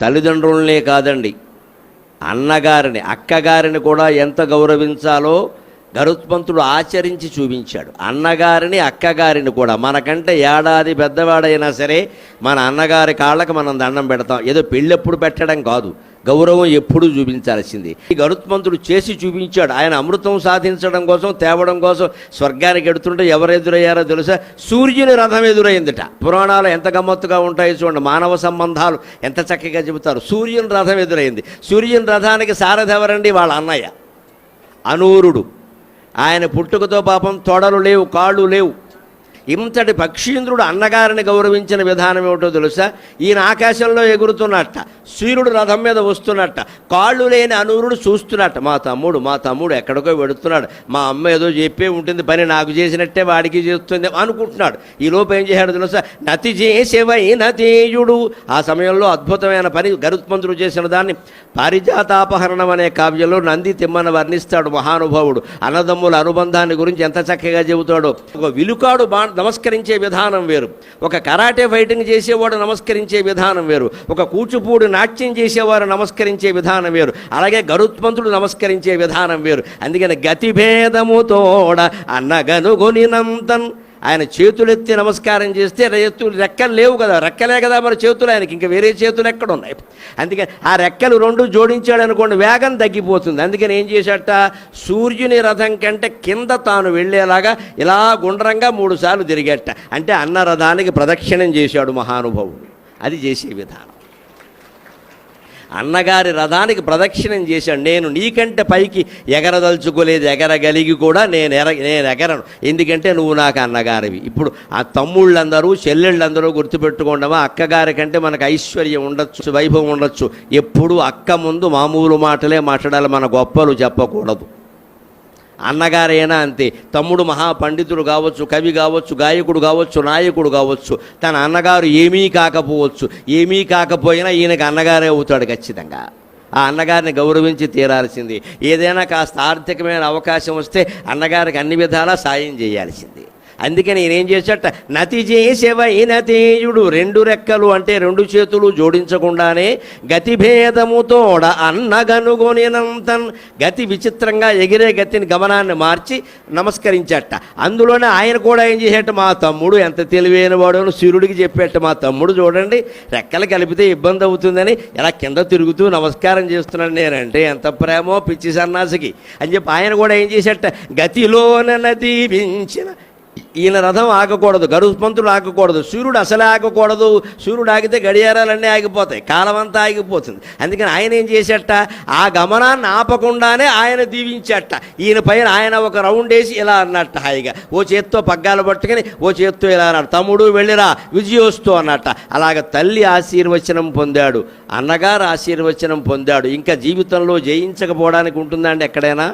తల్లిదండ్రులనే కాదండి, అన్నగారిని అక్కగారిని కూడా ఎంత గౌరవించాలో గరుత్మంతుడు ఆచరించి చూపించాడు. అన్నగారిని అక్కగారిని కూడా, మనకంటే ఏడాది పెద్దవాడైనా సరే మన అన్నగారి కాళ్ళకి మనం దండం పెడతాం. ఏదో పెళ్ళెప్పుడు పెట్టడం కాదు, గౌరవం ఎప్పుడూ చూపించాల్సింది. ఈ గరుత్మంతుడు చేసి చూపించాడు. ఆయన అమృతం సాధించడం కోసం, తేవడం కోసం స్వర్గానికి ఎడుతుంటే ఎవరు ఎదురయ్యారో తెలుసా? సూర్యుని రథం ఎదురైందిట. పురాణాలు ఎంత గమ్మత్తుగా ఉంటాయో చూడండి, మానవ సంబంధాలు ఎంత చక్కగా చెబుతారు. సూర్యుని రథం ఎదురైంది. సూర్యుని రథానికి సారథి ఎవరండి? వాళ్ళ అన్నయ్య అనూరుడు. ఆయన పుట్టుకతో పాపం తొడలు లేవు, కాళ్ళు లేవు. ఇంతటి పక్షీంద్రుడు అన్నగారిని గౌరవించిన విధానం ఏమిటో తెలుసా? ఈయన ఆకాశంలో ఎగురుతున్నట్ట, సూర్యుడు రథం మీద వస్తున్నట్ట, కాళ్ళు లేని అనూరుడు చూస్తున్నట్ట. మా తమ్ముడు ఎక్కడికో వెడుతున్నాడు, మా అమ్మ ఏదో చెప్పే ఉంటుంది, పని నాకు చేసినట్టే వాడికి చేస్తుంది అనుకుంటున్నాడు. ఈ లోపు ఏం చేశాడు తెలుసా? నతి చేసేవైన తేయుడు. ఆ సమయంలో అద్భుతమైన పని గరుత్మంతుడు చేసిన దాన్ని పారిజాతాపహరణం అనే కావ్యంలో నంది తిమ్మన వర్ణిస్తాడు మహానుభావుడు. అన్నదమ్ముల అనుబంధాన్ని గురించి ఎంత చక్కగా చెబుతాడో. ఒక విలుకాడు నమస్కరించే విధానం వేరు, ఒక కరాటే ఫైటింగ్ చేసేవాడు నమస్కరించే విధానం వేరు, ఒక కూచిపూడి నాట్యం చేసేవారు నమస్కరించే విధానం వేరు, అలాగే గరుత్మంతుడు నమస్కరించే విధానం వేరు. అందుకని గతిభేదముతోడ అన్నగనుగొనినంతన్. ఆయన చేతులెత్తి నమస్కారం చేస్తే రెక్కలు లేవు కదా, రెక్కలే కదా మరి చేతులు ఆయనకి, ఇంకా వేరే చేతులు ఎక్కడ ఉన్నాయి? అందుకని ఆ రెక్కలు రెండు జోడించాడు అనుకోండి, వేగం తగ్గిపోతుంది. అందుకని ఏం చేశాట? సూర్యుని రథం కంటే కింద తాను వెళ్ళేలాగా ఇలా గుండ్రంగా 3 సార్లు తిరిగేట. అంటే అన్న రథానికి ప్రదక్షిణం చేశాడు మహానుభావుడు. అది చేసే విధానం. అన్నగారి రథానికి ప్రదక్షిణం చేశాడు. నేను నీకంటే పైకి ఎగరదలుచుకోలేదు, ఎగరగలిగి కూడా నేను ఎగరను, ఎందుకంటే నువ్వు నాకు అన్నగారివి. ఇప్పుడు ఆ తమ్ముళ్ళందరూ చెల్లెళ్ళందరూ గుర్తుపెట్టుకోండమా, అక్కగారి కంటే మనకు ఐశ్వర్యం ఉండొచ్చు, వైభవం ఉండొచ్చు. ఎప్పుడు అక్క ముందు మామూలు మాటలే మాట్లాడాలి, మన గొప్పలు చెప్పకూడదు. అన్నగారైనా అంతే. తమ్ముడు మహాపండితుడు కావచ్చు, కవి కావచ్చు, గాయకుడు కావచ్చు, నాయకుడు కావచ్చు. తన అన్నగారు ఏమీ కాకపోవచ్చు, ఏమీ కాకపోయినా ఈయనకి అన్నగారే అవుతాడు ఖచ్చితంగా. ఆ అన్నగారిని గౌరవించి తీరాల్సింది. ఏదైనా కాస్త ఆర్థికమైన అవకాశం వస్తే అన్నగారికి అన్ని విధాలా సాయం చేయాల్సింది. అందుకని నేనేం చేసేట? నతి చేసేవైన తేయుడు. 2 రెక్కలు అంటే 2 చేతులు జోడించకుండానే గతిభేదముతోడ అన్నగనుగొనినంతన్. గతి విచిత్రంగా ఎగిరే గతిని గమనాన్ని మార్చి నమస్కరించట. అందులోనే ఆయన కూడా ఏం చేసేట? మా తమ్ముడు ఎంత తెలివైన వాడు అని సూర్యుడికి చెప్పేట. మా తమ్ముడు చూడండి రెక్కలు కలిపితే ఇబ్బంది అవుతుందని ఎలా కింద తిరుగుతూ నమస్కారం చేస్తున్నాను నేనంటే ఎంత ప్రేమో పిచ్చి సన్నాసికి అని చెప్పి ఆయన కూడా ఏం చేసేట? గతిలోన నదీపించిన. ఈయన రథం ఆగకూడదు, గరుత్మంతుడు ఆగకూడదు, సూర్యుడు అసలే ఆగకూడదు. సూర్యుడు ఆగితే గడియారాలన్నీ ఆగిపోతాయి, కాలం అంతా ఆగిపోతుంది. అందుకని ఆయన ఏం చేసేట? ఆ గమనాన్ని ఆపకుండానే ఆయన దీవించేట. ఈయన పైన ఆయన ఒక రౌండ్ వేసి ఇలా అన్నట్ట హాయిగా, ఓ చేత్తో పగ్గాలు పట్టుకుని ఓ చేత్తో ఇలా అన్నాడు, తమ్ముడు వెళ్ళిరా విజయోస్తు అన్నట్ట. అలాగ తల్లి ఆశీర్వచనం పొందాడు, అన్నగారు ఆశీర్వచనం పొందాడు. ఇంకా జీవితంలో జయించకపోవడానికి ఉంటుందండి ఎక్కడైనా?